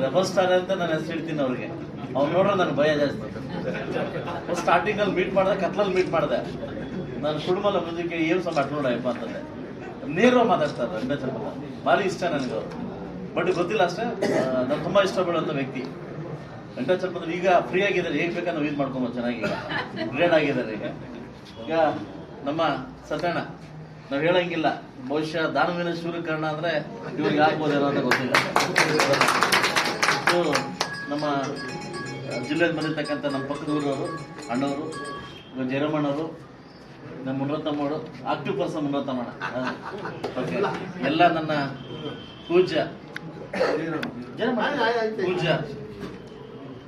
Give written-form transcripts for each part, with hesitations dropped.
Rebel star ಅಂತ ನಾನು ಹೆಸರು ಹೇಳ್ತೀನಿ ಅವ್ರಿಗೆ. ಅವ್ನು ನೋಡ್ರೆ ನನ್ಗೆ ಭಯ ಜಾಸ್ತಿ. ಸ್ಟಾರ್ಟಿಂಗ್ ಅಲ್ಲಿ ಮೀಟ್ ಮಾಡಿದೆ, ಕತ್ಲಲ್ಲಿ ಮೀಟ್ ಮಾಡಿದೆ. ನಾನು ಕುಟುಂಬದ ಮುಂದಕ್ಕೆ ಏನು ಸಹ ನೋಡಪ್ಪ ಅಂತಂದೆ. ನೇರವಾಗಿ ಮಾತಾಡ್ತಾರೆ. ವೆಂಕಟಾಚಲಪತಿ ಭಾರಿ ಇಷ್ಟ ನನಗೆ ಅವರು. ಬಟ್ ಗೊತ್ತಿಲ್ಲ ಅಷ್ಟೇ, ನಾನು ತುಂಬಾ ಇಷ್ಟಪಡುವಂತ ವ್ಯಕ್ತಿ ವೆಂಕಟಾಚಲಪತಿ. ಈಗ ಫ್ರೀ ಆಗಿದ್ದಾರೆ, ಹೇಗ್ ಬೇಕಾದ್ರೆ ನಾವು ಯೂಸ್ ಮಾಡ್ಕೊಂಬೋದು. ಚೆನ್ನಾಗಿ ಗ್ರೇಡ್ ಆಗಿದ್ದಾರೆ. ಈಗ ನಮ್ಮ ಸತ್ಯಣ್ಣ ನಾವ್ ಹೇಳಂಗಿಲ್ಲ, ಬಹುಶಃ ದಾನವೀನ ಶೂರಕರ್ಣ ಅಂದ್ರೆ ಇವ್ರಿಗೆ ಆಗ್ಬೋದೇನೋ ಅಂತ ಗೊತ್ತಿಲ್ಲ. ನಮ್ಮ ಜಿಲ್ಲೆಯಲ್ಲಿ ಬಂದಿರ್ತಕ್ಕಂಥ ನಮ್ಮ ಪಕ್ಕದ ಊರವರು, ಅಣ್ಣವರು, ಜಯರಮಣ್ಣವರು, ನಮ್ಮ ಮುನರತ್ನಮ್ಮವರು, ಆಕ್ಟಿವ್ ಪರ್ಸನ್ ಮುನರತ್ನಮ್ಮಣ್ಣ, ಓಕೆ, ಎಲ್ಲ ನನ್ನ ಪೂಜ್ಯ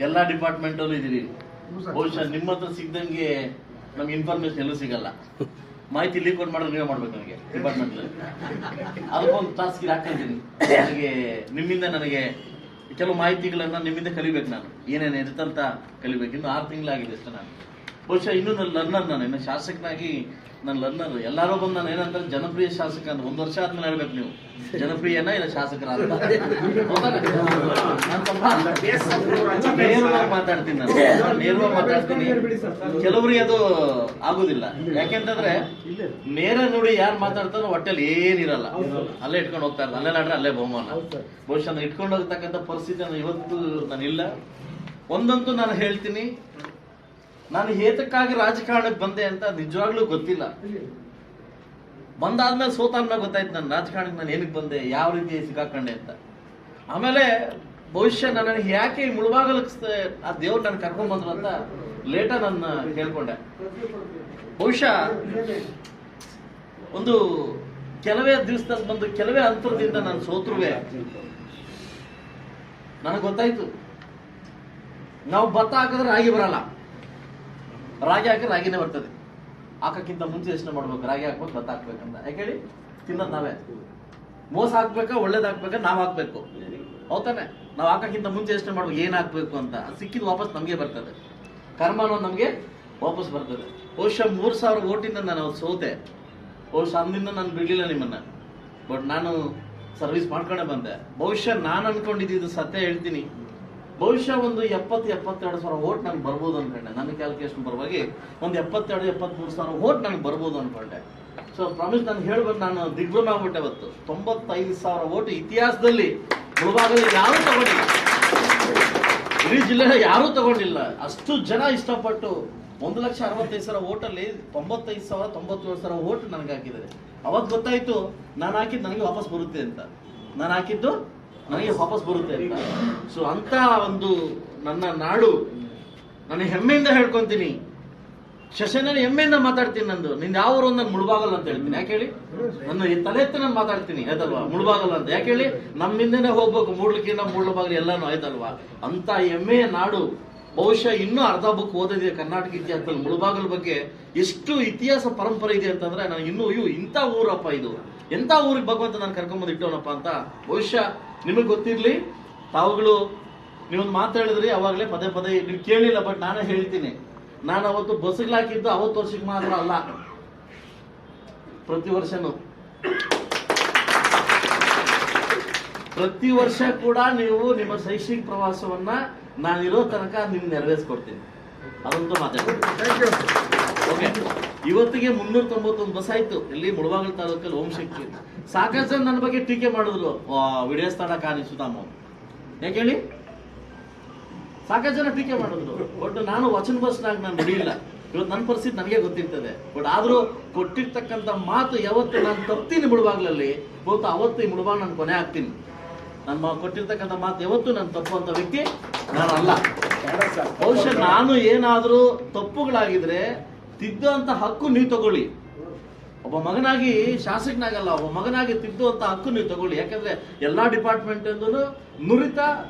ಎಲ್ಲ ಡಿಪಾರ್ಟ್ಮೆಂಟಲ್ಲೂ ಇದೀರಿ. ಬಹುಶಃ ನಿಮ್ಮ ಹತ್ರ ಸಿಗ್ದಂಗೆ ನಮ್ಗೆ ಇನ್ಫಾರ್ಮೇಶನ್ ಎಲ್ಲೂ ಸಿಗಲ್ಲ. ಮಾಹಿತಿ ಲೀಕ್ ಔಟ್ ಮಾಡೋದು ನೀವೇ ಮಾಡ್ಬೇಕು ನನಗೆ ಡಿಪಾರ್ಟ್ಮೆಂಟ್. ಅದಕ್ಕೊಂದು ಟಾಸ್ಕ್ ಹಾಕೊಂಡಿದ್ದೀನಿ. ನನಗೆ ನಿಮ್ಮಿಂದ ನನಗೆ ಕೆಲವು ಮಾಹಿತಿಗಳನ್ನ ನಿಮ್ಮಿಂದ ಕಲಿಬೇಕು. ನಾನು ಏನೇನು ಇರುತ್ತಂತ ಕಲಿಬೇಕು. ಇನ್ನು 6 ತಿಂಗಳಾಗಿದೆ ಅಷ್ಟೇ. ನಾನು ಬಹುಶಃ ಇನ್ನೂ ನನ್ನ ಲರ್ನರ್, ನಾನು ಇನ್ನು ಶಾಸಕನಾಗಿ ನನ್ನ ಲರ್ನರ್. ಎಲ್ಲಾರು ಬಂದು ನಾನು ಏನಂತಾರೆ ಜನಪ್ರಿಯ ಶಾಸಕ ಅಂತ 1 ವರ್ಷ ಆದ್ಮೇಲೆ ಹೇಳ್ಬೇಕು ನೀವು ಜನಪ್ರಿಯನ ಇಲ್ಲ ಶಾಸಕರ ಅಂತ. ನೇರವಾಗಿ ಮಾತಾಡ್ತೀನಿ, ನಾನು ನೇರವಾಗಿ ಮಾತಾಡ್ತೀನಿ. ಕೆಲವರಿಗೆ ಅದು ಆಗುದಿಲ್ಲ. ಯಾಕೆಂತಂದ್ರೆ ನೇರ ನೋಡಿ ಯಾರು ಮಾತಾಡ್ತಾರೋ ಹೊಟ್ಟೆಲಿ ಏನಿರಲ್ಲ, ಅಲ್ಲೇ ಇಟ್ಕೊಂಡು ಹೋಗ್ತಾರೆ. ಅಲ್ಲೇ ನಾಡ್ರೆ ಅಲ್ಲೇ ಬಹುಮಾನ. ಬಹುಶಃ ನಾನು ಇಟ್ಕೊಂಡು ಹೋಗ್ತಕ್ಕಂಥ ಪರಿಸ್ಥಿತಿ ಇವತ್ತು ನಾನಿಲ್ಲ. ಒಂದಂತೂ ನಾನು ಹೇಳ್ತೀನಿ, ನಾನು ಹೇತಕ್ಕಾಗಿ ರಾಜಕಾರಣಕ್ಕೆ ಬಂದೆ ಅಂತ ನಿಜವಾಗ್ಲೂ ಗೊತ್ತಿಲ್ಲ. ಬಂದಾದ್ಮೇಲೆ ಸೋತಾದ್ಮೇಲೆ ಗೊತ್ತಾಯ್ತು ನನ್ನ ರಾಜಕಾರಣಕ್ಕೆ ನಾನು ಏನಕ್ಕೆ ಬಂದೆ, ಯಾವ ರೀತಿ ಸಿಕ್ಕಾಕೊಂಡೆ ಅಂತ. ಆಮೇಲೆ ಬಹುಶಃ ನನಗೆ ಯಾಕೆ ಮುಳುಬಾಗಲಕ್ಕೆ ಆ ದೇವ್ರು ನಾನು ಕರ್ಕೊಂಡ್ ಬಂದ್ರು ಅಂತ ಲೇಟ ನನ್ನ ಕೇಳ್ಕೊಂಡೆ. ಬಹುಶಃ ಒಂದು ಕೆಲವೇ ದಿವಸದಲ್ಲಿ ಬಂದು ಕೆಲವೇ ಅಂತರದಿಂದ ನಾನು ಸೋತ್ರುವೆ ನನಗೆ ಗೊತ್ತಾಯ್ತು, ನಾವು ಭತ್ತ ಹಾಕಿದ್ರೆ ರಾಗಿ ಬರಲ್ಲ, ರಾಗಿ ಹಾಕಿದ್ರೆ ರಾಗಿನೇ ಬರ್ತದೆ. ಹಾಕಕ್ಕಿಂತ ಮುಂಚೆ ಯೋಚನೆ ಮಾಡ್ಬೇಕು, ರಾಗಿ ಹಾಕ್ಬೇಕು ಭತ್ತ ಹಾಕ್ಬೇಕಂತ. ಯಾಕೆ ಹೇಳಿ, ತಿನ್ನೋದು ನಾವೇ. ಮೋಸ ಹಾಕ್ಬೇಕಾ ಒಳ್ಳೇದ್ ಹಾಕ್ಬೇಕಾ ನಾವ್ ಹಾಕ್ಬೇಕು, ಹೌದಾನೆ? ನಾವ್ ಹಾಕಕ್ಕಿಂತ ಮುಂಚೆ ಯೋಚನೆ ಮಾಡ್ಬೇಕು ಏನ್ ಹಾಕ್ಬೇಕು ಅಂತ. ಸಿಕ್ಕಿದ್ ವಾಪಸ್ ನಮ್ಗೆ ಬರ್ತದೆ, ಕರ್ಮ ಅನ್ನೋದು ನಮ್ಗೆ ವಾಪಸ್ ಬರ್ತದೆ. ಬಹುಶಃ 3000 ಓಟಿಂದ ನಾನು ಅವತ್ತು ಸೋತೆ. ಬಹುಶಃ ಅಂದಿಂದ ನಾನು ಬಿಡ್ಲಿಲ್ಲ ನಿಮ್ಮನ್ನ, ಬಟ್ ನಾನು ಸರ್ವಿಸ್ ಮಾಡ್ಕೊಂಡೆ ಬಂದೆ. ಬಹುಶಃ ನಾನು ಅನ್ಕೊಂಡಿದ್ದು ಸತ್ಯ ಹೇಳ್ತೀನಿ, ಬಹುಶಃ ಒಂದು 70-72,000 ಓಟ್ ನನಗೆ ಬರ್ಬೋದು ಅನ್ಕೊಂಡೆ. ನನ್ನ ಕ್ಯಾಲ್ಕುಲೇಷನ್ ಪರವಾಗಿ ಒಂದು 72-73,000 ಓಟ್ ನನಗೆ ಬರ್ಬೋದು ಅನ್ಕೊಂಡೆ. ಸೊ ಪ್ರಾಮಿಸ್ ನಾನು ಹೇಳ್ಬೇಕು, ನಾನು ದಿಗ್ಭ್ರಮ ಆಗ್ಬಿಟ್ಟೆ ಅವತ್ತು. 95,000 ಓಟ್ ಇತಿಹಾಸದಲ್ಲಿ ಮುಳುಬಾಗಲಲ್ಲಿ ಯಾರೂ ತಗೊಂಡಿಲ್ಲ, ಇಡೀ ಜಿಲ್ಲೆ ಯಾರೂ ತಗೊಂಡಿಲ್ಲ. ಅಷ್ಟು ಜನ ಇಷ್ಟಪಟ್ಟು 1,65,000 ಓಟಲ್ಲಿ 95,000-97,000 ಓಟ್ ನನಗೆ ಹಾಕಿದ್ದಾರೆ. ಅವತ್ತು ಗೊತ್ತಾಯ್ತು ನಾನು ಹಾಕಿದ್ದು ನನಗೆ ವಾಪಸ್ ಬರುತ್ತೆ ಅಂತ. ನಾನು ಹಾಕಿದ್ದು ನನಗೆ ವಾಪಸ್ ಬರುತ್ತೆ ಅಂತ. ಸೊ ಅಂತ ಒಂದು ನನ್ನ ನಾಡು, ನಾನು ಹೆಮ್ಮೆಯಿಂದ ಹೇಳ್ಕೊಂತೀನಿ. ಶಶನ ಹೆಮ್ಮೆಯಿಂದ ಮಾತಾಡ್ತೀನಿ. ನಂದು ನಿಂದ ಯಾವ ಊರು ನಾನು ಮುಳುಬಾಗಲ್ಲ ಅಂತ ಹೇಳ್ತೀನಿ. ಯಾಕೆ ಹೇಳಿ, ನನ್ನ ತಲೆ ಎತ್ತಿ ನಾನು ಮಾತಾಡ್ತೀನಿ, ಆಯ್ತಲ್ವಾ? ಮುಳುಬಾಗಲ್ಲ ಅಂತ ಯಾಕೆ ಹೇಳಿ, ನಮ್ಮಿಂದನೇ ಹೋಗ್ಬೇಕು ಮೂಡ್ಲಿಕ್ಕಿಂತ ಮೂಡ್ಲಬಾಗಲಿ ಎಲ್ಲಾನು, ಆಯ್ತಲ್ವಾ? ಅಂತ ಹೆಮ್ಮೆಯ ನಾಡು. ಬಹುಶಃ ಇನ್ನೂ ಅರ್ಧ ಬುಕ್ ಓದಿದೆ ಕರ್ನಾಟಕ ಇತಿಹಾಸದಲ್ಲಿ ಮುಳುಬಾಗಲ ಬಗ್ಗೆ. ಎಷ್ಟು ಇತಿಹಾಸ ಪರಂಪರೆ ಇದೆ ಅಂತಂದ್ರೆ ನನಗೆ ಇನ್ನೂ ಇಂಥ ಊರಪ್ಪ ಇದು, ಎಂಥ ಊರಿಗೆ ಭಗವಂತ ನಾನು ಕರ್ಕೊಂಬಂದು ಇಟ್ಟವನಪ್ಪ ಅಂತ. ಬಹುಶಃ ನಿಮಗೆ ಗೊತ್ತಿರ್ಲಿ, ತಾವುಗಳು ನೀವೊಂದು ಮಾತಾಡಿದ್ರಿ ಅವಾಗಲೇ ಪದೇ ಪದೇ, ನೀವು ಕೇಳಿಲ್ಲ ಬಟ್ ನಾನೇ ಹೇಳ್ತೀನಿ. ನಾನು ಅವತ್ತು ಬಸ್ಗಳಾಕಿದ್ದು 50 ವರ್ಷಕ್ಕೆ ಮಾತ್ರ ಅಲ್ಲ, ಪ್ರತಿ ವರ್ಷ ಕೂಡ ನೀವು ನಿಮ್ಮ ಶೈಕ್ಷಣಿಕ ಪ್ರವಾಸವನ್ನ ನಾನಿರೋ ತನಕ ನಿಮ್ಗೆ ನೆರವೇರಿಸ್ಕೊಡ್ತೀನಿ. ಅದಂತೂ ಮಾತಾಡ್ತೀನಿ. ಓಕೆ, ಇವತ್ತಿಗೆ 391 ಬಸ್ ಆಯ್ತು ಇಲ್ಲಿ ಮುಳಬಾಗಿಲು ತಾಲೂಕಲ್ಲಿ ಓಂ ಶಕ್ತಿ. ಸಾಕಷ್ಟು ಜನ ನನ್ನ ಬಗ್ಗೆ ಟೀಕೆ ಮಾಡಿದ್ರು, ವಿಡಿಯೋ ಸ್ಥಳ ಕಾನಿ ಸುಧಾಮ. ಯಾಕೆ ಹೇಳಿ, ಸಾಕಷ್ಟು ಜನ ಟೀಕೆ ಮಾಡಿದ್ರು. ಬಟ್ ನಾನು ವಚನ ಬಸ್ನಾಗ ನಾನು ಬಿಡಿಲ್ಲ. ಇವತ್ತು ನನ್ನ ಪರಿಸ್ಥಿತಿ ನನಗೆ ಗೊತ್ತಿರ್ತದೆ. ಬಟ್ ಆದ್ರೂ ಕೊಟ್ಟಿರ್ತಕ್ಕಂಥ ಮಾತು ಯಾವತ್ತು ನಾನು ತಪ್ತೀನಿ ಮುಳುಬಾಗ್ಲಲ್ಲಿ, ಇವತ್ತು ಅವತ್ತು ಈ ಮುಳುಬಾಗ್ ನಾನು ಕೊನೆ ಆಗ್ತೀನಿ. ನಾನು ಕೊಟ್ಟಿರ್ತಕ್ಕಂಥ ಮಾತು ಯಾವತ್ತು ನಾನು ತಪ್ಪುವಂತ ವ್ಯಕ್ತಿ ನಾನು ಅಲ್ಲ. ಬಹುಶಃ ನಾನು ಏನಾದ್ರೂ ತಪ್ಪುಗಳಾಗಿದ್ರೆ ತಿದ್ದುವಂತ ಹಕ್ಕು ನೀವು ತಗೊಳ್ಳಿ. ಒಬ್ಬ ಮಗನಾಗಿ ಶಾಸಕನಾಗಲ್ಲ, ಒಬ್ಬ ಮಗನಾಗಿ ತಿದ್ದುವಂತ ಹಕ್ಕು ನೀವು ತಗೊಳ್ಳಿ. ಯಾಕಂದ್ರೆ ಎಲ್ಲಾ ಡಿಪಾರ್ಟ್ಮೆಂಟ್ ನುರಿತ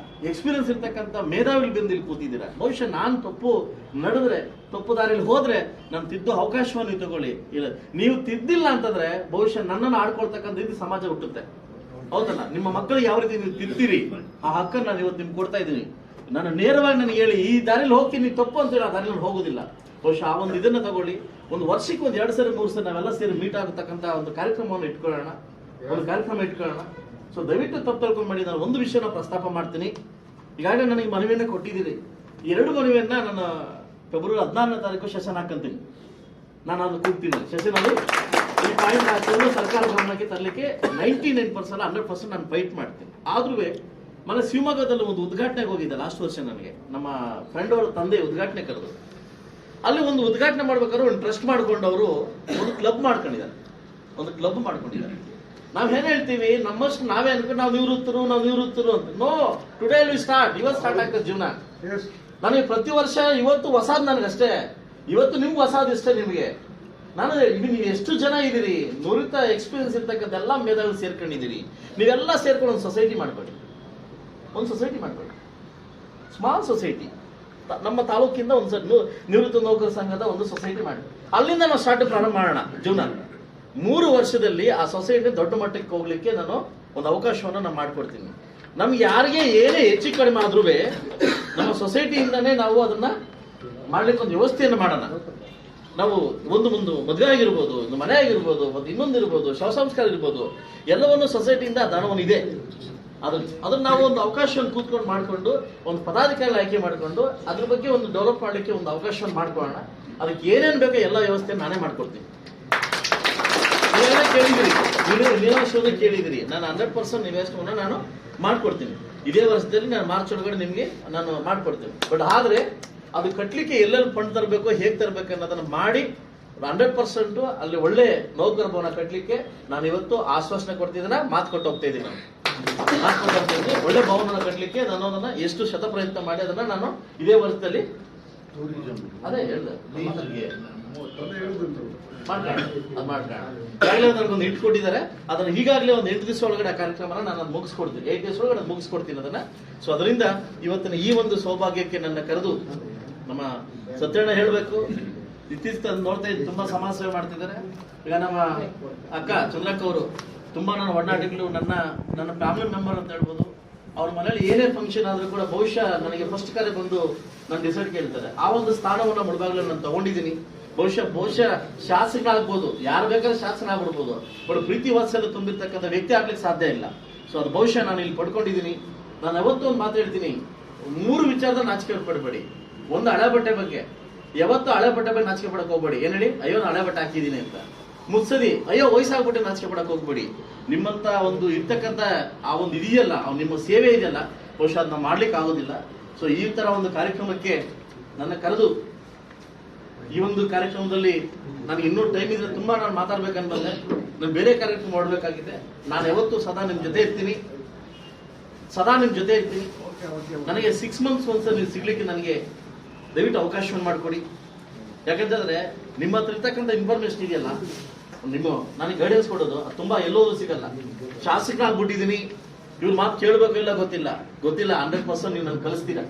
ಎಕ್ಸ್ಪೀರಿಯನ್ಸ್ ಇರ್ತಕ್ಕಂಥ ಮೇಧಾವಿಗಳು ಬಂದು ಇಲ್ಲಿ ಕೂತಿದ್ದೀರಾ. ಬಹುಶಃ ನಾನು ತಪ್ಪು ನಡೆದ್ರೆ, ತಪ್ಪು ದಾರಿಯಲ್ಲಿ ಹೋದ್ರೆ ನಾನು ತಿದ್ದು ಅವಕಾಶವನ್ನು ನೀವು ತಗೊಳ್ಳಿ. ಇಲ್ಲ ನೀವು ತಿದ್ದಿಲ್ಲ ಅಂತಂದ್ರೆ ಬಹುಶಃ ನನ್ನನ್ನು ಆಡ್ಕೊಳ್ತಕ್ಕಂಥ ರೀತಿ ಸಮಾಜ ಹುಟ್ಟುತ್ತೆ, ಹೌದಲ್ಲ? ನಿಮ್ಮ ಮಕ್ಕಳಿಗೆ ಯಾವ ರೀತಿ ನೀವು ತಿದ್ದಿರಿ ಆ ಹಕ್ಕನ್ನು ನಾನು ಇವತ್ತು ನಿಮ್ಗೆ ಕೊಡ್ತಾ ಇದ್ದೀನಿ. ನಾನು ನೇರವಾಗಿ ನನಗೆ ಹೇಳಿ ಈ ದಾರಿಯಲ್ಲಿ ಹೋಗ್ತೀನಿ, ನೀವು ತಪ್ಪು ಅಂತೇಳಿ ಆ ದಾರಿಯಲ್ಲಿ ಹೋಗೋದಿಲ್ಲ. ಬಹುಶಃ ಆ ಒಂದು ಇದನ್ನ ತಗೊಳ್ಳಿ. ಒಂದು ವರ್ಷಕ್ಕೆ 1-2 ಸರಿ 3 ಸರಿ ನಾವೆಲ್ಲ ಸೇರಿ ಮೀಟ್ ಆಗತಕ್ಕಂಥ ಒಂದು ಕಾರ್ಯಕ್ರಮವನ್ನು ಇಟ್ಕೊಳ್ಳೋಣ, ಒಂದು ಕಾರ್ಯಕ್ರಮ ಇಟ್ಕೊಳ್ಳೋಣ. ಸೊ ದಯವಿಟ್ಟು ತಪ್ಪು ತಿಳ್ಕೊಂಬೇಡಿ. ನಾನು ಒಂದು ವಿಷಯನ ಪ್ರಸ್ತಾಪ ಮಾಡ್ತೀನಿ. ಈಗಾಗಲೇ ನನಗೆ ಮನವಿಯನ್ನು ಕೊಟ್ಟಿದ್ದೀರಿ. 2 ಮನವಿಯನ್ನ ನಾನು ಫೆಬ್ರವರಿ 16ನೇ ತಾರೀಕು ಸೆಷನ್ ಹಾಕಂತೀನಿ. ನಾನು ಅದು ಕೂಗ್ತೀನಿ ಸೆಷನಲ್ಲಿ ಈ ಪಾಯಿಂಟ್ ಹಾಕೊಂಡು ಸರ್ಕಾರ ಗಮನಕ್ಕೆ ತರಲಿಕ್ಕೆ 99% 100% ನಾನು ಫೈಟ್ ಮಾಡ್ತೀನಿ. ಆದ್ರೂ ಮನೆ ಶಿವಮೊಗ್ಗದಲ್ಲಿ ಒಂದು ಉದ್ಘಾಟನೆಗೆ ಹೋಗಿದ್ದೆ ಲಾಸ್ಟ್ ವರ್ಷ. ನನಗೆ ನಮ್ಮ ಫ್ರೆಂಡ್ ಅವರ ತಂದೆ ಉದ್ಘಾಟನೆ ಕರೆದು, ಅಲ್ಲಿ ಒಂದು ಉದ್ಘಾಟನೆ ಮಾಡ್ಬೇಕಾದ್ರೆ ಒಂದು ಟ್ರಸ್ಟ್ ಮಾಡ್ಕೊಂಡು ಅವರು ಒಂದು ಕ್ಲಬ್ ಮಾಡ್ಕೊಂಡಿದ್ದಾರೆ. ನಾವ್ ಏನ್ ಹೇಳ್ತೀವಿ, ನಮ್ಮಷ್ಟು ನಾವೇ ಅನ್ಕೊಂಡು ನಾವು ನಿವೃತ್ತರು ಅಂತ. No, today we start. ಇವತ್ತು ಸ್ಟಾರ್ಟ್ ಆಗ್ತದೆ ಜೀವನ. ನನಗೆ ಪ್ರತಿ ವರ್ಷ ಇವತ್ತು ಹೊಸಾದ್ ನನಗಷ್ಟೇ, ಇವತ್ತು ನಿಮ್ಗೆ ಹೊಸಾದ್ ಇಷ್ಟೇ. ನಿಮಗೆ ನಾನು ನೀವು ಎಷ್ಟು ಜನ ಇದ್ದೀರಿ, ನುರಿತ ಎಕ್ಸ್ಪೀರಿಯನ್ಸ್ ಇರ್ತಕ್ಕಂಥ ಎಲ್ಲ ಮೇಧಾವಿ ಸೇರ್ಕೊಂಡಿದ್ದೀರಿ. ನೀವೆಲ್ಲ ಸೇರ್ಕೊಂಡು ಒಂದು ಸೊಸೈಟಿ ಮಾಡ್ಕೊಳ್ಳಿ. Small society. ನಮ್ಮ ತಾಲೂಕಿಂದ ಒಂದು ನಿವೃತ್ತ ನೌಕರ ಸಂಘದ ಒಂದು ಸೊಸೈಟಿ ಮಾಡಿ, ಅಲ್ಲಿಂದ ನಾವು ಪ್ರಾರಂಭ ಮಾಡೋಣ ಜೀವನ. 3 ವರ್ಷದಲ್ಲಿ ಆ ಸೊಸೈಟಿ ದೊಡ್ಡ ಮಟ್ಟಕ್ಕೆ ಹೋಗ್ಲಿಕ್ಕೆ ನಾನು ಒಂದು ಅವಕಾಶವನ್ನು ನಾನು ಮಾಡ್ಕೊಡ್ತೀನಿ. ನಮ್ಗೆ ಯಾರಿಗೆ ಏನೇ ಹೆಚ್ಚು ಕಡಿಮೆ ಆದ್ರೂ ನಮ್ಮ ಸೊಸೈಟಿಯಿಂದಾನೇ ನಾವು ಅದನ್ನ ಮಾಡ್ಲಿಕ್ಕೆ ಒಂದು ವ್ಯವಸ್ಥೆಯನ್ನು ಮಾಡೋಣ. ನಾವು ಒಂದು ಮದುವೆ ಆಗಿರ್ಬೋದು, ಒಂದು ಮನೆ ಆಗಿರ್ಬೋದು, ಒಂದು ಇನ್ನೊಂದಿರ್ಬೋದು, ಶವ ಸಂಸ್ಕಾರ ಇರ್ಬೋದು, ಎಲ್ಲವನ್ನು ಸೊಸೈಟಿಯಿಂದ ದಾನವನ್ನು ಇದೆ. ಅದನ್ನ ನಾವು ಒಂದು ಅವಕಾಶವನ್ನು ಕೂತ್ಕೊಂಡು ಮಾಡ್ಕೊಂಡು ಒಂದು ಪದಾಧಿಕಾರಿ ಆಯ್ಕೆ ಮಾಡ್ಕೊಂಡು ಅದ್ರ ಬಗ್ಗೆ ಒಂದು ಡೆವಲಪ್ ಮಾಡ್ಲಿಕ್ಕೆ ಒಂದು ಅವಕಾಶವನ್ನು ಮಾಡ್ಕೊಳ್ಳೋಣ. ಅದಕ್ಕೆ ಏನೇನ್ ಬೇಕೋ ಎಲ್ಲ ವ್ಯವಸ್ಥೆ ನಾನೇ ಮಾಡ್ಕೊಡ್ತೀನಿ. ನೀವೆಲ್ಲ ಕೇಳಿದಿರಿ, ನಾನು 100% ನಿವೇಶನವನ್ನು ನಾನು ಮಾಡ್ಕೊಡ್ತೀನಿ. ಇದೇ ವರ್ಷದಲ್ಲಿ ನಾನು ಮಾರ್ಚ್ ಒಳಗಡೆ ನಿಮ್ಗೆ ನಾನು ಮಾಡ್ಕೊಡ್ತೀನಿ. ಬಟ್ ಆದ್ರೆ ಅದು ಕಟ್ಲಿಕ್ಕೆ ಎಲ್ಲೆಲ್ಲಿ ಫಂಡ್ ತರಬೇಕು, ಹೇಗೆ ತರಬೇಕು ಅನ್ನೋದನ್ನ ಮಾಡಿ 100% ಅಲ್ಲಿ ಒಳ್ಳೆ ನೌಕರ ಭವನ ಕಟ್ಲಿಕ್ಕೆ ನಾನು ಇವತ್ತು ಆಶ್ವಾಸನೆ ಕೊಡ್ತಿದ್ದೇನೆ, ಮಾತು ಕೊಟ್ಟು ಹೋಗ್ತಾ ಇದ್ದೀನಿ. ಒಳ್ಳೆ ಭವನ ಕಟ್ಲಿಕ್ಕೆ ನಾನು ಅದನ್ನ ಎಷ್ಟು ಶತ ಪ್ರಯತ್ನ ಮಾಡಿ ಅದನ್ನ ನಾನು ಇದೇ ವರ್ಷದಲ್ಲಿ ಅದೇ ಹೇಳ್ದೆ ನನಗೊಂದು ಇಟ್ಕೊಟ್ಟಿದ್ದಾರೆ. ಅದನ್ನ ಈಗಾಗಲೇ ಒಂದು 8 ದಿವಸ ಒಳಗಡೆ ಆ ಕಾರ್ಯಕ್ರಮನ ನಾನು ಮುಗಿಸ್ಕೊಡ್ತೀನಿ. 8 ದಿವಸ ಒಳಗಡೆ ಮುಗಿಸ್ಕೊಡ್ತೀನಿ ಅದನ್ನ. ಸೊ ಅದರಿಂದ ಇವತ್ತಿನ ಈ ಒಂದು ಸೌಭಾಗ್ಯಕ್ಕೆ ನನ್ನ ಕರೆದು ನಮ್ಮ ಸತ್ಯಣ್ಣ ಹೇಳ್ಬೇಕು, ಇತ್ತೀಚೆಗೆ ನೋಡ್ತಾ ಇದ್ದು ತುಂಬಾ ಸಮಾಜ ಸೇವೆ ಮಾಡ್ತಿದ್ದಾರೆ. ಈಗ ನಮ್ಮ ಅಕ್ಕ ಚಂದ್ರಕ್ಕ ಅವರು ತುಂಬಾ ನನ್ನ ಒಡನಾಟಗಳು, ನನ್ನ ಫ್ಯಾಮಿಲಿ ಮೆಂಬರ್ ಅಂತ ಹೇಳ್ಬೋದು. ಅವ್ರ ಮನೇಲಿ ಏನೇ ಫಂಕ್ಷನ್ ಆದ್ರೂ ಕೂಡ ಬಹುಶಃ ನನಗೆ ಫಸ್ಟ್ ಕರೆ ಬಂದು ನನ್ನ ಡಿಸೈಡ್ ಕೇಳ್ತಾರೆ. ಆ ಒಂದು ಸ್ಥಾನವನ್ನ ಮುಳುಬಾಗ್ಲಲ್ಲಿ ನಾನು ತಗೊಂಡಿದ್ದೀನಿ. ಬಹುಶಃ ಶಾಸಕರಾಗ್ಬೋದು, ಯಾರು ಬೇಕಾದ್ರೆ ಶಾಸನ ಆಗ್ಬಿಡ್ಬೋದು, ಬಟ್ ಪ್ರೀತಿ ವಾತ್ಸಲ್ಯ ತುಂಬಿರ್ತಕ್ಕಂಥ ವ್ಯಕ್ತಿ ಆಗ್ಲಿಕ್ಕೆ ಸಾಧ್ಯ ಇಲ್ಲ. ಸೊ ಅದು ಬಹುಶಃ ನಾನು ಇಲ್ಲಿ ಪಡ್ಕೊಂಡಿದ್ದೀನಿ. ನಾನು ಯಾವತ್ತೂ ಒಂದು ಮಾತು ಹೇಳ್ತೀನಿ, 3 ವಿಚಾರದಲ್ಲಿ ನಾಚಿಕೆ ಪಡಬೇಡಿ. ಒಂದು ಹಳೆ ಬಟ್ಟೆ ಬಗ್ಗೆ, ಯಾವತ್ತು ಹಳೆ ಬಟ್ಟೆ ಬಗ್ಗೆ ನಾಚಿಕೆ ಪಡಕ್ ಹೋಗ್ಬೇಡಿ. ಏನ್ ಹೇಳಿ, ಅಯ್ಯೋ ನಾನು ಹಳೆ ಬಟ್ಟೆ ಹಾಕಿದ್ದೀನಿ ಅಂತ. ಮುತ್ಸದಿ ಅಯ್ಯೋ ವಯಸ್ಸಾಗ್ಬಿಟ್ಟೆ ನಾಚಿಕೆ ಪಡಕ್ ಹೋಗ್ಬೇಡಿ. ನಿಮ್ಮಂತ ಒಂದು ಇರ್ತಕ್ಕಂಥ ಆ ಒಂದು ಇದೆಯಲ್ಲ, ನಿಮ್ಮ ಸೇವೆ ಇದೆಯಲ್ಲ, ಬಹುಶಃ ಅದನ್ನ ಮಾಡ್ಲಿಕ್ಕೆ ಆಗೋದಿಲ್ಲ. ಸೊ ಈ ತರ ಒಂದು ಕಾರ್ಯಕ್ರಮಕ್ಕೆ ನನ್ನ ಕರೆದು, ಈ ಒಂದು ಕಾರ್ಯಕ್ರಮದಲ್ಲಿ ನನಗೆ ಇನ್ನೂ ಟೈಮ್ ಇದ್ರೆ ತುಂಬಾ ನಾನು ಮಾತಾಡ್ಬೇಕನ್ಬಂದೆ. ನಾನು ಬೇರೆ ಕಾರ್ಯಕ್ರಮ ಮಾಡಬೇಕಾಗಿದೆ. ನಾನು ಯಾವತ್ತೂ ಸದಾ ನಿಮ್ ಜೊತೆ ಇರ್ತೀನಿ. ನನಗೆ 6 months ಒಂದ್ಸಲ ನೀವು ಸಿಗ್ಲಿಕ್ಕೆ ನನಗೆ ದಯವಿಟ್ಟು ಅವಕಾಶವನ್ನು ಮಾಡಿಕೊಡಿ. ಯಾಕಂತಂದ್ರೆ ನಿಮ್ಮ ಹತ್ರ ಇರ್ತಕ್ಕಂಥ ಇನ್ಫಾರ್ಮೇಶನ್ ಇದೆಯಲ್ಲ, ನನಗೆ ಗೈಡೆನ್ಸ್ ಕೊಡೋದು ತುಂಬಾ ಎಲ್ಲೋದು ಸಿಗಲ್ಲ. ಶಾಸಕರಾಗ್ಬಿಟ್ಟಿದ್ದೀನಿ, ಇವ್ರ ಮಾತು ಕೇಳಬೇಕು ಇಲ್ಲ ಗೊತ್ತಿಲ್ಲ 100% ನೀವು ನನ್ಗೆ ಕಲಿಸ್ತೀರಾ.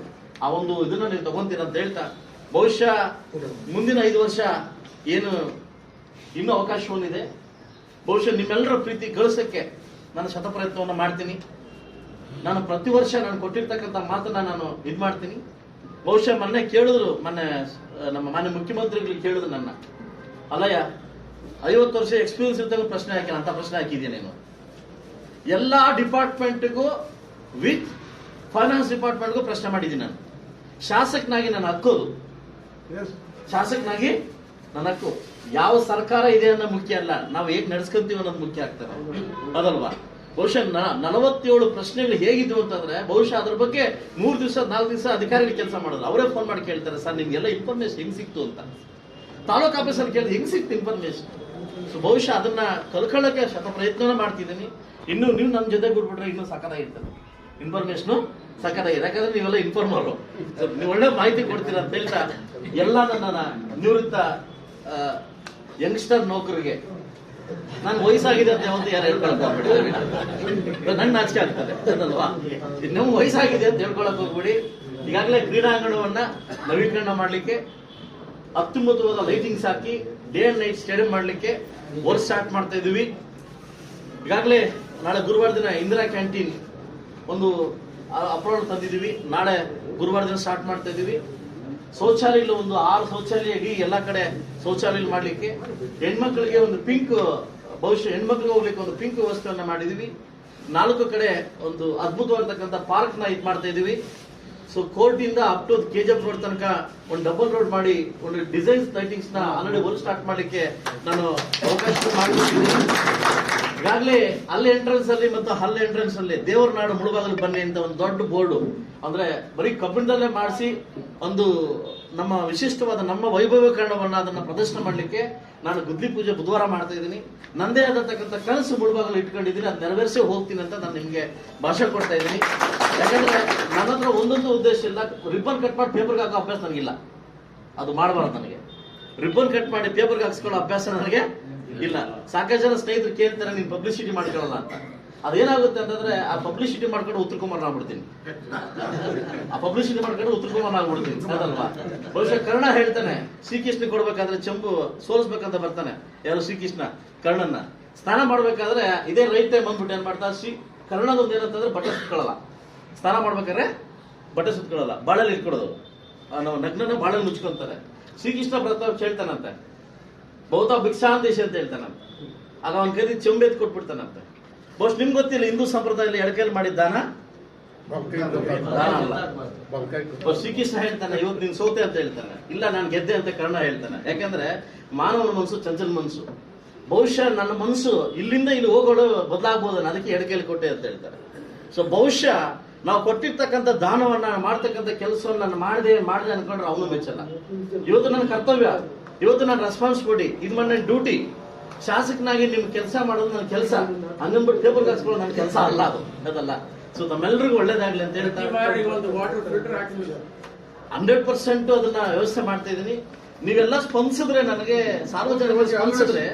ಆ ಒಂದು ಇದನ್ನ ನೀವು ತಗೊಂತೀರ ಅಂತ ಹೇಳ್ತಾ, ಬಹುಶಃ ಮುಂದಿನ 5 ವರ್ಷ ಏನು ಇನ್ನೂ ಅವಕಾಶವನ್ನಿದೆ. ಬಹುಶಃ ನಿಮ್ಮೆಲ್ಲರ ಪ್ರೀತಿ ಗಳಿಸಕ್ಕೆ ನಾನು ಶತ ಪ್ರಯತ್ನವನ್ನು ಮಾಡ್ತೀನಿ. ನಾನು ಪ್ರತಿ ವರ್ಷ ನಾನು ಕೊಟ್ಟಿರ್ತಕ್ಕಂಥ ಮಾತನ್ನ ನಾನು ಇದ್ ಮಾಡ್ತೀನಿ. ಬಹುಶಃ ಮೊನ್ನೆ ಕೇಳಿದ್ರು, ನಮ್ಮ ಮಾನ್ಯ ಮುಖ್ಯಮಂತ್ರಿಗಳು ಕೇಳಿದ್ರು ನನ್ನ, ಅಲ್ಲಯ್ಯ 50 ವರ್ಷ ಎಕ್ಸ್ಪೀರಿಯನ್ಸ್ ಇರ್ತಕ್ಕ ಪ್ರಶ್ನೆ ಹಾಕಿ ಅಂತ ಪ್ರಶ್ನೆ ಹಾಕಿದ್ದೀನಿ ನಾನು. ಎಲ್ಲಾ ಡಿಪಾರ್ಟ್ಮೆಂಟ್ಗೂ ವಿತ್ ಫೈನಾನ್ಸ್ ಡಿಪಾರ್ಟ್ಮೆಂಟ್ಗೂ ಪ್ರಶ್ನೆ ಮಾಡಿದ್ದೀನಿ ನಾನು. ಶಾಸಕನಾಗಿ ನನ್ನ ಹಕ್ಕೋದು, ಶಾಸಕನಾಗಿ ನನ್ನ ಹಕ್ಕು. ಯಾವ ಸರ್ಕಾರ ಇದೆ ಅನ್ನೋ ಮುಖ್ಯ ಅಲ್ಲ, ನಾವು ಹೇಗ್ ನಡೆಸ್ಕೊಂತೀವಿ ಅನ್ನೋದು ಮುಖ್ಯ ಆಗ್ತದೆ, ಅದಲ್ವಾ? ಬಹುಶಃ 47 ಪ್ರಶ್ನೆಗಳು ಹೇಗಿದ್ವು ಅಂತಂದ್ರೆ, ಬಹುಶಃ ಅದ್ರ ಬಗ್ಗೆ 3 ದಿವಸ 4 ದಿವಸ ಅಧಿಕಾರಿಗಳು ಕೆಲಸ ಮಾಡೋದು. ಅವರೇ ಫೋನ್ ಮಾಡಿ ಕೇಳ್ತಾರೆ, ಸರ್ ನಿಮ್ಗೆಲ್ಲ ಇನ್ಫಾರ್ಮೇಶನ್ ಹೆಂಗ್ ಸಿಕ್ತು ಅಂತ. ತಾಲೂಕ್ ಆಫೀಸಲ್ಲಿ ಕೇಳಿದ್ರೆ ಹೆಂಗ್ ಸಿಕ್ತು ಇನ್ಫಾರ್ಮೇಶನ್. ಸೊ ಬಹುಶಃ ಅದನ್ನ ಕಲ್ಕೊಳ್ಳಕ್ಕೆ ಶತ ಪ್ರಯತ್ನ ಮಾಡ್ತಿದ್ದೀನಿ. ಇನ್ನು ನೀವು ನಮ್ಮ ಜೊತೆ ಬಿಟ್ಬಿಟ್ರೆ ಇನ್ನೂ ಸಖತ್ತಾಗಿರ್ತದೆ, ಇನ್ಫಾರ್ಮೇಶನ್ ಸಖತ್ತಾಗಿದೆ. ಯಾಕಂದ್ರೆ ನೀವೆಲ್ಲ ಇನ್ಫಾರ್ಮರ್, ನೀವು ಒಳ್ಳೆ ಮಾಹಿತಿ ಕೊಡ್ತೀರ ಅಂತ ಹೇಳ್ತಾ ಎಲ್ಲ ನನ್ನ ನಿವೃತ್ತ ಯಂಗ್ಸ್ಟರ್ ನೌಕರಿಗೆ, ನನ್ ವಯಸ್ಸಾಗಿದೆ ಅಂತ ಯಾವತ್ತು ಯಾರು ಹೇಳ್ಕೊಳಕ್ ಹೋಗ್ಬೇಡಿ. ನನ್ ನಾಚಿಕೆ ಆಗ್ತದೆ ಅದಲ್ವಾ. ನಮ್ ವಯಸ್ಸಾಗಿದೆ ಅಂತ ಹೇಳ್ಕೊಳಕ್ ಹೋಗ್ಬೇಡಿ. ಈಗಾಗಲೇ ಕ್ರೀಡಾಂಗಣವನ್ನ ನವೀಕರಣ ಮಾಡ್ಲಿಕ್ಕೆ ಅತ್ಯುನ್ನತವಾದ ಲೈಟಿಂಗ್ಸ್ ಹಾಕಿ ಡೇ ಅಂಡ್ ನೈಟ್ ಸ್ಟೇಡಿಯಂ ಮಾಡ್ಲಿಕ್ಕೆ ವರ್ಕ್ ಸ್ಟಾರ್ಟ್ ಮಾಡ್ತಾ ಇದೀವಿ. ಈಗಾಗಲೇ ನಾಳೆ ಗುರುವಾರ ದಿನ ಇಂದಿರಾ ಕ್ಯಾಂಟೀನ್ ಒಂದು ಅಪ್ರೋಡ್ ತಂದಿದೀವಿ. ನಾಳೆ ಗುರುವಾರ ದಿನ ಸ್ಟಾರ್ಟ್ ಮಾಡ್ತಾ ಇದೀವಿ. ಶೌಚಾಲಯಗಳು ಒಂದು 6 ಶೌಚಾಲಯ ಇಡೀ ಎಲ್ಲಾ ಕಡೆ ಶೌಚಾಲಯ ಮಾಡ್ಲಿಕ್ಕೆ, ಹೆಣ್ಮಕ್ಳಿಗೆ ಒಂದು ಪಿಂಕ್, ಬಹುಶಃ ಹೆಣ್ಮಕ್ಳಿಗೆ ಹೋಗ್ಲಿಕ್ಕೆ ಒಂದು ಪಿಂಕ್ ವ್ಯವಸ್ಥೆಯನ್ನ ಮಾಡಿದೀವಿ. 4 ಕಡೆ ಒಂದು ಅದ್ಭುತವಾಗಿರ್ತಕ್ಕಂಥ ಪಾರ್ಕ್ ನ ಇದ್ ಮಾಡ್ತಾ ಇದೀವಿ. ಸೊ ಕೋರ್ಟ್ ಇಂದ ಅಪ್ ಟು KGF ರೋಡ್ ತನಕ ಒಂದು ಡಬಲ್ ರೋಡ್ ಮಾಡಿ ಒಂದು ಡಿಸೈನ್ಸ್ ಲೈಟಿಂಗ್ಸ್ ನ ಆಲ್ರೆಡಿ ವರ್ಕ್ ಸ್ಟಾರ್ಟ್ ಮಾಡ್ಲಿಕ್ಕೆ ನಾನು ಅವಕಾಶ ಮಾಡಿಕೊಟ್ಟಿದ್ದೀನಿ. ಈಗಾಗಲೇ ಅಲ್ಲಿ ಎಂಟ್ರೆನ್ಸ್ ಅಲ್ಲಿ ಮತ್ತು ಹಲ್ ಎಂಟ್ರೆನ್ಸ್ ಅಲ್ಲಿ ದೇವರ ನಾಡು ಮುಳುಬಾಗಲು ಬನ್ನಿ ಅಂತ ಒಂದು ದೊಡ್ಡ ಬೋರ್ಡು, ಅಂದ್ರೆ ಬರೀ ಕಬ್ಬಿಣದಲ್ಲೇ ಮಾಡಿಸಿ ಒಂದು ನಮ್ಮ ವಿಶಿಷ್ಟವಾದ ನಮ್ಮ ವೈಭವೀಕರಣವನ್ನ ಅದನ್ನ ಪ್ರದರ್ಶನ ಮಾಡ್ಲಿಕ್ಕೆ ನಾನು ಗುದ್ಲಿ ಪೂಜೆ ಬುಧವಾರ ಮಾಡ್ತಾ ಇದ್ದೀನಿ. ನಂದೇ ಆದತಕ್ಕಂಥ ಕನಸು ಮುಳುಬಾಗಲು ಇಟ್ಕೊಂಡಿದ್ದೀನಿ, ಅದು ನೆರವೇರಿಸಿ ಹೋಗ್ತೀನಿ ಅಂತ ನಾನು ನಿಮ್ಗೆ ಭಾಷಣ ಕೊಡ್ತಾ ಇದ್ದೀನಿ. ಯಾಕಂದ್ರೆ ನನ್ನ ಹತ್ರ ಒಂದೊಂದು ಉದ್ದೇಶ ಇಲ್ಲ. ರಿಬ್ಬನ್ ಕಟ್ ಮಾಡಿ ಪೇಪರ್ಗೆ ಹಾಕೋ ಅಭ್ಯಾಸ ನನಗಿಲ್ಲ, ಅದು ಮಾಡಬಾರ್ದು. ನನಗೆ ರಿಬ್ಬನ್ ಕಟ್ ಮಾಡಿ ಪೇಪರ್ಗೆ ಹಾಕ್ಸ್ಕೊಳ್ಳೋ ಅಭ್ಯಾಸ ನನಗೆ ಇಲ್ಲ. ಸಾಕಷ್ಟು ಜನ ಸ್ನೇಹಿತರು ಕೇಳ್ತಾರೆ ನೀನ್ ಪಬ್ಲಿಸಿಟಿ ಮಾಡ್ಕೊಳ್ಳಲ್ಲ ಅಂತ. ಅದೇನಾಗುತ್ತೆ ಅಂತಂದ್ರೆ ಆ ಪಬ್ಲಿಸಿಟಿ ಮಾಡ್ಕೊಂಡು ಉತ್ತರ ಕುಮಾರ್ ಆಗ್ಬಿಡ್ತೀನಿ, ಆ ಪಬ್ಲಿಸಿಟಿ ಮಾಡ್ಕೊಂಡು ಉತ್ತರ ಕುಮಾರ್ ಆಗ್ಬಿಡ್ತೀನಿ, ಅದಲ್ವಾ? ಬಹುಶಃ ಕರ್ಣ ಹೇಳ್ತಾನೆ ಶ್ರೀಕೃಷ್ಣ ಕೊಡ್ಬೇಕಾದ್ರೆ ಚೆಂಬು ಸೋಲಿಸ್ಬೇಕಂತ ಬರ್ತಾನೆ. ಯಾರು? ಶ್ರೀಕೃಷ್ಣ ಕರ್ಣನ್ನ. ಸ್ನಾನ ಮಾಡ್ಬೇಕಾದ್ರೆ ಇದೇ ರೈಟ್ ಟೈಮ್ ಬಂದ್ಬಿಟ್ಟು ಏನ್ ಮಾಡ್ತಾ ಕರ್ಣದೊಂದು ಏನಂತಂದ್ರೆ ಬಟ್ಟೆ ಸುತ್ಕೊಳ್ಳಲ್ಲ. ಸ್ನಾನ ಮಾಡ್ಬೇಕಾದ್ರೆ ಬಟ್ಟೆ ಸುತ್ಕೊಳ್ಳಲ್ಲ, ಬಾಳಲ್ಲಿ ಇಟ್ಕೊಡೋದು. ನಾವು ನಗ್ನನ ಬಾಳಲ್ಲಿ ಮುಚ್ಕೊಂತಾರೆ. ಶ್ರೀಕೃಷ್ಣ ಪ್ರತಾಪ್ ಹೇಳ್ತಾನಂತೆ ಬಹುತ ಭಿಕ್ಷಾಂದೇಶ ಅಂತ ಹೇಳ್ತಾನಂತ. ಆಗ ಅವನ ಕೈಲಿ ಚೆಂಬು ಎತ್ತು ಕೊಟ್ಬಿಡ್ತಾನಂತೆ. ಬಹುಶಃ ನಿಮ್ಗೆ ಗೊತ್ತಿಲ್ಲ, ಹಿಂದೂ ಸಂಪ್ರದಾಯದಲ್ಲಿ ಎಡಕೈಲಿ ಮಾಡಿದ್ದಾನ ಅಲ್ಲ. ಶ್ರೀಕೃಷ್ಣ ಹೇಳ್ತಾನೆ ಇವತ್ತು ನೀನ್ ಸೋತೆ ಅಂತ ಹೇಳ್ತಾನೆ, ಇಲ್ಲ ನಾನು ಗೆದ್ದೆ ಅಂತ ಕರ್ಣ ಹೇಳ್ತಾನೆ. ಯಾಕಂದ್ರೆ ಮಾನವನ ಮನಸ್ಸು ಚಂಚಲ ಮನಸ್ಸು. ಬಹುಶಃ ನನ್ನ ಮನಸ್ಸು ಇಲ್ಲಿಂದ ಇಲ್ಲಿ ಹೋಗೋಳು ಬದಲಾಗಬಹುದನ್ನ, ಅದಕ್ಕೆ ಎಡಕೈಲಿ ಕೊಟ್ಟೆ ಅಂತ ಹೇಳ್ತಾರೆ. ಸೊ ಬಹುಶಃ ನಾವು ಕೊಟ್ಟಿರ್ತಕ್ಕಂಥ ದಾನವನ್ನ ಮಾಡ್ತಕ್ಕಂಥ ಕೆಲಸವನ್ನ ನಾನು ಮಾಡಿದೆ ಅನ್ಕೊಂಡ್ರೆ ಅವನು ಮೆಚ್ಚಲ್ಲ. ಇವತ್ತು ನನ್ನ ಕರ್ತವ್ಯ, ಇವತ್ತು ನನ್ನ ರೆಸ್ಪಾನ್ಸಿಬಿಲಿಟಿ, ಇದು ನನ್ನ ಡ್ಯೂಟಿ. ಶಾಸಕನಾಗಿ ನಿಮ್ ಕೆಲಸ ಮಾಡೋದು ನನ್ನ ಕೆಲಸ, ಹಂಗಂದ್ಬಿಟ್ಟು ಪೇಪರ್ ಹಾಕ್ಸ್ಕೊಳ್ಳೋದು ನನ್ನ ಕೆಲಸ ಅಲ್ಲ, ಅದು ಅದಲ್ಲ. ಸೊ ನಮ್ಮೆಲ್ಲರಿಗೂ ಒಳ್ಳೇದಾಗ್ಲಿ ಅಂತ ಹೇಳ್ತಾರೆ. 100% ಅದನ್ನ ವ್ಯವಸ್ಥೆ ಮಾಡ್ತಾ ಇದ್ದೀನಿ. ನೀವೆಲ್ಲ ಸ್ಪಂದಿಸಿದ್ರೆ, ನನಗೆ ಸಾರ್ವಜನಿಕರು ಸ್ಪಂದಿಸಿದ್ರೆ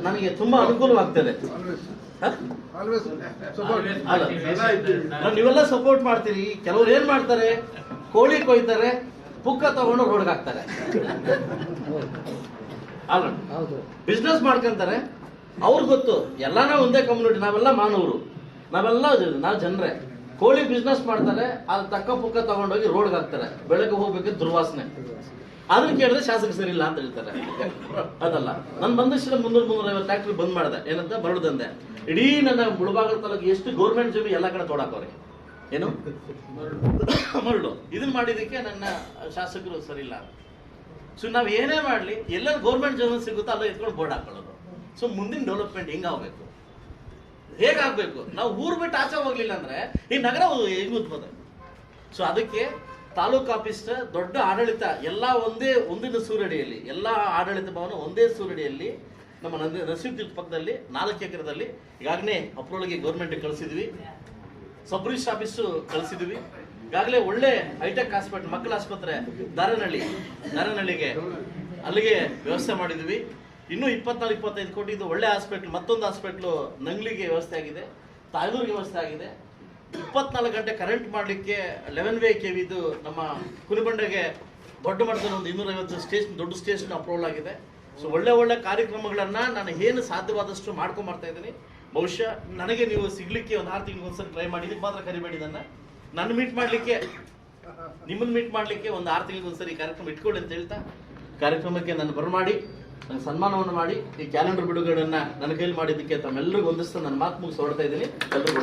ನನಗೆ ತುಂಬಾ ಅನುಕೂಲವಾಗ್ತದೆ. ನೀವೆಲ್ಲ ಸಪೋರ್ಟ್ ಮಾಡ್ತೀರಿ. ಕೆಲವ್ರು ಏನ್ ಮಾಡ್ತಾರೆ, ಕೋಳಿ ಕೊಯ್ತಾರೆ, ಪುಕ್ಕ ತಗೊಂಡು ರೋಡ್ಗೆ ಹಾಕ್ತಾರೆ, ಬಿಸ್ನೆಸ್ ಮಾಡ್ಕೊಂತಾರೆ. ಅವ್ರಿಗೆ ಗೊತ್ತು ಎಲ್ಲ ನಾವು ಒಂದೇ ಕಮ್ಯುನಿಟಿ, ನಾವೆಲ್ಲ ಮಾನವರು, ನಾವು ಜನರೇ. ಕೋಳಿ ಬಿಸ್ನೆಸ್ ಮಾಡ್ತಾರೆ, ಅದು ತಕ್ಕ ಪುಕ್ಕ ತಗೊಂಡೋಗಿ ರೋಡ್ಗೆ ಹಾಕ್ತಾರೆ, ಬೆಳಗ್ಗೆ ಹೋಗ್ಬೇಕು ದುರ್ವಾಸನೆ. ಅದನ್ನ ಕೇಳಿದ್ರೆ ಶಾಸಕ ಸರಿ ಇಲ್ಲ ಅಂತ ಹೇಳ್ತಾರೆ. ಅದಲ್ಲ, ನಾನು ಬಂದಷ್ಟು 300-350 ಟ್ಯಾಕ್ಟ್ರಿ ಬಂದ್ ಮಾಡಿದೆ. ಏನಂತ ಬರಡ್ದಂದೆ. ಇಡೀ ನನ್ನ ಮುಳಬಾಗಲ ತಾಲೂಕು ಎಷ್ಟು ಗೌರ್ಮೆಂಟ್ ಜಮೀನು ಎಲ್ಲ ಕಡೆ ತೋಡಾಕವ್ರೆ. ಏನು ಮರಳು ಇದನ್ನ ಮಾಡಿದಕ್ಕೆ ನನ್ನ ಶಾಸಕರು ಸರಿ ಇಲ್ಲ. ಸೊ ನಾವ್ ಏನೇ ಮಾಡ್ಲಿ, ಎಲ್ಲರೂ ಗೌರ್ಮೆಂಟ್ ಜಮೀನು ಸಿಗುತ್ತೋ ಅಲ್ಲ ಎತ್ಕೊಂಡು ಬೋರ್ಡ್ ಹಾಕೊಳ್ಳೋದು. ಸೊ ಮುಂದಿನ ಡೆವಲಪ್ಮೆಂಟ್ ಹೆಂಗಾಗಬೇಕು, ಹೇಗಾಗಬೇಕು? ನಾವು ಊರ್ ಬಿಟ್ಟು ಆಚೆ ಹೋಗ್ಲಿಲ್ಲ ಅಂದ್ರೆ ಈ ನಗರ ಹೆಂಗ್ ಉತ್ಪದ. ಸೊ ಅದಕ್ಕೆ ತಾಲೂಕು ಆಫೀಸ್ ದೊಡ್ಡ ಆಡಳಿತ ಎಲ್ಲ ಒಂದಿನ ಸೂರಡಿಯಲ್ಲಿ, ಎಲ್ಲ ಆಡಳಿತ ಭವನ ಒಂದೇ ಸೂರಡಿಯಲ್ಲಿ ನಮ್ಮ ನರಸೀಪುರ ಪಕ್ಕದಲ್ಲಿ 4 ಎಕರೆದಲ್ಲಿ ಈಗಾಗಲೇ ಅಪ್ರೂವಲ್ಗೆ ಗೌರ್ಮೆಂಟ್ ಕಳಿಸಿದ್ವಿ. ಸಬ್ ರಿಜಿಸ್ಟರ್ ಆಫೀಸು ಕಳಿಸಿದ್ವಿ. ಈಗಾಗಲೇ ಒಳ್ಳೆ ಹೈಟೆಕ್ ಹಾಸ್ಪಿಟಲ್, ಮಕ್ಕಳ ಆಸ್ಪತ್ರೆ ದಾರನಹಳ್ಳಿಗೆ ಅಲ್ಲಿಗೆ ವ್ಯವಸ್ಥೆ ಮಾಡಿದ್ವಿ. ಇನ್ನೂ 24-25 ಕೋಟಿ ಒಳ್ಳೆ ಹಾಸ್ಪಿಟ್ಲ್, ಮತ್ತೊಂದು ಹಾಸ್ಪಿಟ್ಲು ನಂಗ್ಲಿಗೆ ವ್ಯವಸ್ಥೆ ಆಗಿದೆ, ತಾಯ್ದೂರಿಗೆ ವ್ಯವಸ್ಥೆ ಆಗಿದೆ. 24 ಗಂಟೆ ಕರೆಂಟ್ ಮಾಡಲಿಕ್ಕೆ 11 kV ನಮ್ಮ ಕುನಿಬಂಡೆಗೆ ದೊಡ್ಡ ಮಟ್ಟದಲ್ಲಿ ಒಂದು 250 ಸ್ಟೇಷನ್, ದೊಡ್ಡ ಸ್ಟೇಷನ್ ಅಪ್ರೂವಲ್ ಆಗಿದೆ. ಸೊ ಒಳ್ಳೆ ಕಾರ್ಯಕ್ರಮಗಳನ್ನ ನಾನು ಏನು ಸಾಧ್ಯವಾದಷ್ಟು ಮಾಡ್ಕೊಂಡ್ ಬರ್ತಾ ಇದ್ದೀನಿ. ಬಹುಶಃ ನನಗೆ ನೀವು ಸಿಗ್ಲಿಕ್ಕೆ ಒಂದು 6 ತಿಂಗಳಿಗೆ ಒಂದ್ಸರಿ ಟ್ರೈ ಮಾಡಿ, ಇದಕ್ಕೆ ಮಾತ್ರ ಕರಿಬೇಡಿ. ನನ್ನ ಮೀಟ್ ಮಾಡ್ಲಿಕ್ಕೆ, ನಿಮ್ಮನ್ನ ಮೀಟ್ ಮಾಡ್ಲಿಕ್ಕೆ ಒಂದು 6 ತಿಂಗಳಿಗೆ ಒಂದ್ಸರಿ ಕಾರ್ಯಕ್ರಮ ಇಟ್ಕೊಳ್ಳಿ ಅಂತ ಹೇಳ್ತಾ, ಕಾರ್ಯಕ್ರಮಕ್ಕೆ ನನ್ನ ಬರಮಾಡಿ ನನಗೆ ಸನ್ಮಾನವನ್ನು ಮಾಡಿ ಈ ಕ್ಯಾಲೆಂಡರ್ ಬಿಡುಗಡೆಯನ್ನ ನನ್ನ ಕೈಲಿ ಮಾಡಿದ್ದಕ್ಕೆ ತಮ್ಮೆಲ್ಲರಿಗೂ ಒಂದಿಸ್ತಾ ನನ್ನ ಮಾತು ಮುಗಿಸಿ ಹೊರಡ್ತಾ ಇದ್ದೀನಿ. ಎಲ್ಲರಿಗೂ